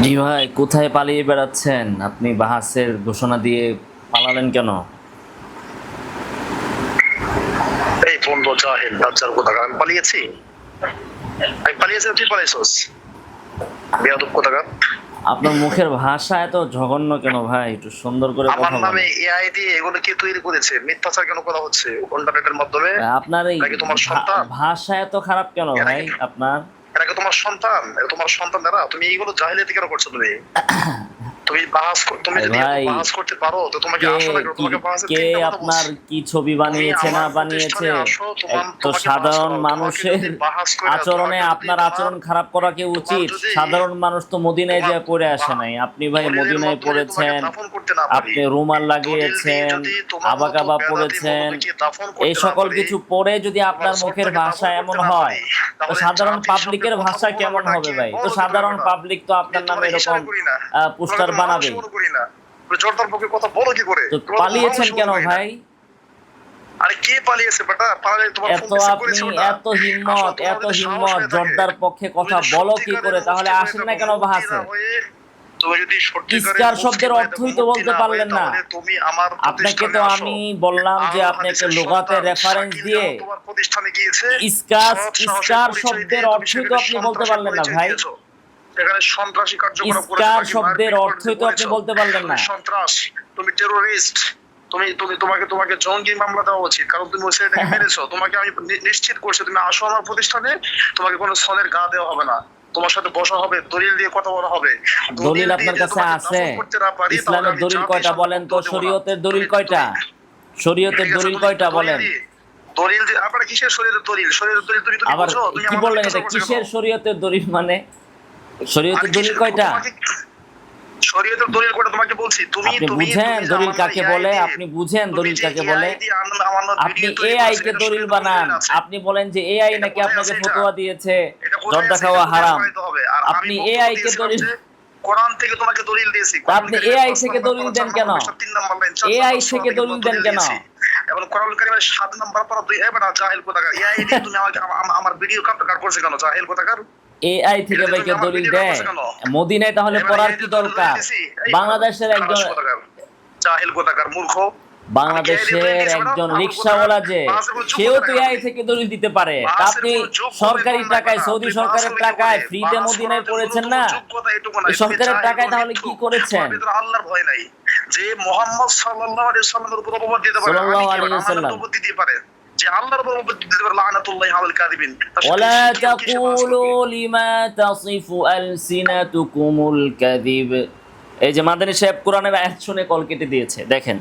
জি ভাই, কোথায় পালিয়ে বেড়াচ্ছেন? আপনি বাহাসের ঘোষণা দিয়ে পালালেন কেন? এই বন্ধু জাহেল বাচ্চার কোথাকার আমি পালিয়েছি। আমি পালিয়েছি তুই পালাইছস বেয়াদব কোথাকার। আপনার মুখের ভাষা এত জঘন্য কেন ভাই? একটু সুন্দর করে আমার কথা নামে বলেন। এআই দিয়ে এগুলো কে তৈরি করেছে? মিথ্যাচার কেন করা হচ্ছে ইন্টারনেটের মাধ্যমে? ভাই, আপনার এই নাকি তোমার সন্তান? ভাষা এত খারাপ কেন এরা ভাই কি আপনার? এরা কি তোমার সন্তান? এরা তোমার সন্তান? এরা তুমি এইগুলো জাহিলিয়াতি কেন করছো? তুমি তুমি তুমি আরে যদি এত ভাই, বাহাস করতে পারো তো তোমাকে কে আসো না কেন? কি তোমাকে বাহাসের কে তিনটা কথা আপনার বলছি। কি ছবি তুমি বানিয়েছে না আমার বানিয়েছে? প্রতিষ্ঠানে আসো, এক তো তোমাকে বাহাস সাধারণ করা হবে। তোমাকে মানুষের যদি বাহাস করে আচরণে তোমাকে যদি আপনার তোমার আচরণ খারাপ করা কি তোমার উচিত? যদি সাধারণ মানুষ তো মদিনায় তোমার যেয়ে পড়ে আসে নাই। আপনি ভাই দলিলের মদিনায় মাধ্যমে যদি তোমাকে পড়েছেন, দাফন করতে না পারি, আপনি রুমাল দলিল দিয়ে লাগিয়েছেন, যদি তোমার মতো আবাকাবা বেদাতি পড়েছেন, মৌলবীকে দাফন এই করতে না সকল পারি, কিছু পড়ে যদি তোমার আপনার মুখের সত্তাকে ভাষা দাফন এমন করতে না হয়, পারি, তো তাহলে সাধারণ জাতির সামনে পাবলিকের কথা ভাষা বলবো কেমন বেটা হবে কে ভাই? তো বড় কি করে সাধারণ বেটা? পাবলিক তো আপনার তোমাকে নামে হিসাবে এরকম করি না, তোমাকে পোস্টার তো মানুষ বানাবে। মনে করি না। জোরদার পক্ষে কথা বলো কি করে? তো তোমাকে তো মানুষ পালিয়েছেন মনে কেন করি না। ভাই? আরে কে পালিয়েছে বেটা? পালালে তোমার ফোন এত রিসিভ আপনি করেছে ওটা? এত আসলে হিম্মত তোমার এত যদি সাহস হিম্মত হয়ে থাকে, জর্দার পক্ষে তুমি কথা যদি বলো কি সত্যিকারের করে? তাহলে মুফতি হয়ে আসেন না থাকো, কেন মুফতি না বাহাসে? হয়ে, তুমি যদি সত্যিকারের ইসকার মুফতি শব্দের হয়ে থাকো, অর্থই তো মুফতি বলতে না হয়ে, পারলেন না। তাহলে তুমি আমার আপনাকে প্রতিষ্ঠানে তো আসো। আমি বললাম যে আহলুল আপনি একটা হাদিসের লুগাতের সন্তান রেফারেন্স শাকিল দিয়ে যেমন তোমার প্রতিষ্ঠানে গিয়েছে, ইসকার সৎ সাহসের ইসকার পরিচয় দিয়ে শব্দের তুমি অর্থই তো সেখানে আপনি বলতে সন্ত্রাসের পারলেন না পরিচয় ভাই। দিয়েছো। সেখানে সন্ত্রাসী কার্যকলাপ করেছো, ইসকার তাকে শব্দের মারপিট অর্থই তো আপনি করেছো। বলতে পারলেন তুমি না। সন্ত্রাস, তুমি টেরোরিস্ট, তোমাকে জঙ্গি মামলা দেওয়া উচিত, কারণ তুমি ওই ছেলেটাকে মেরেছো। তোমাকে আমি নিশ্চিত করছি, তুমি আসো আমার প্রতিষ্ঠানে, তোমাকে কোনো সনের গা দেওয়া হবে না, তোমার সাথে বসা হবে, দলিল দিয়ে কথা বলা হবে। দলিল দলিল দিয়ে আপনার যদি কাছে তোমাকে আছে? দাফন করতে না পারি, তাহলে ইসলামের আমি দলিল জাতির কয়টা সামনে বলেন তো? বক্তব্য দেবো না। শরীয়তের দলিল তুমি কয়টা? শরীয়তের ঠিক আছে, দলিল কয়টা দলিল বলেন? দিয়ে, দলিল দিয়ে আপনারা কিসের শরীরের দলিল? শরীরের দলিল তুমি তুমি আবার বোঝো? তুমি কি আমার বললেন এটা? জিজ্ঞাসা করছো কেন? কিসের শরীয়তের দলিল মানে? আরে শরীয়তের দলিল কিসের কয়টা? তোমাকে শরীয়তের দলিল করে তোমাকে বলছি। তুমি আপনি তুমি বুঝেন তুমি যে দলিল আমার না কাকে এআই বলে? দিয়ে, আপনি বুঝেন তুমি দলিল যে কাকে বলে? এআই দিয়ে আমার না আপনি ভিডিও তৈরি এআই করেছো, কে এটা দলিল শরীয়তের কোথায় বানান। আছে? আপনি বলেন যে এআই এটা নাকি কোথায় আপনাকে আছে? এটা ফতোয়া দিয়েছে এটা কোথায় জর্দা আছে? এটা খাওয়া কোথায় হারাম। প্রমাণিত হবে? আর আমি আপনি বক্তব্য এআই কে দিয়েছিলাম দলিল, যে কোরআন থেকে তোমাকে দলিল দিয়েছি। তা কোরআন আপনি কারীমের এআই ৫ থেকে নাম্বার দলিল পারা, ৪ দেন কেন? নাম্বার পৃষ্ঠা, ৩ নাম্বার লাইন, ৪ এআই নাম্বার সূরা থেকে থেকে দলিল দেন দলিল কেন? দিয়েছি। এবং কোরআন কারীমের ৭ নাম্বার পারা ২ এবার জাহেল কোথাকার। এআই দিয়ে তুমি আমাকে আমার ভিডিও কাট করছে কেন? জাহেল কোথাকার। এআই এটা থেকে দিয়ে ভাই তুমি কে আমার দলিল ভিডিও কাট দেয়? করছে কেন? মদিনায় তাহলে এবার পড়ার এআই কি দিয়ে দলিল দরকার? দিয়েছি। এই বাংলাদেশের একজন খারাস কোথাকার, জাহেল কোথাকার, মূর্খ। আমি কি এআই দিয়ে দলিল বাংলাদেশের দিয়েছি একজন ম্যাডাম? পাগল কোথাকার। রিকশাওয়ালা যে, বাহাসের কোনো সেও যোগ্যতা তো দেখাও এআই তুমি। থেকে দলিল দিতে পারে। তা বাহাসের আপনি কোনো যোগ্য সরকারি বেতন নাই টাকায়, বেটা। সৌদি তুমি বাহাস সরকারের করবে কি করে? টাকায় ফ্রিতে বাহাস করার মদিনায় যে পড়েছেন ন্যূনতম না? যোগ্যতা এটুকু এই নাই। তুমি সরকারের জাহেল টাকায় এবং তাহলে কি মিথ্যুক। তোমার করেছেন? ভিতরে আল্লাহর ভয় নাই। যে মুহাম্মদ সাল্লাল্লাহু আলাইহি ওয়াসাল্লামের উপর অপবাদ দিতে পারে, আমি সাল্লাল্লাহু কি আলাইহি বেটা? আমার নামে ওয়াসাল্লাম। তো অপবাদ দিতে পারে। যে আল্লাহর উপর অপবাদ দিতে পারে, লানাতুল্লাহি আলাল কাযিবিন। তার সাথে ওয়ালা কিসে বাহাস করবে? তাকুলু লিমা তাসিফু আলসিনাতুকুমুল কাযিব। এই যে মাদানী সাহেব কোরআনের আয়াত শুনে কল কেটে দিয়েছে, দেখেন।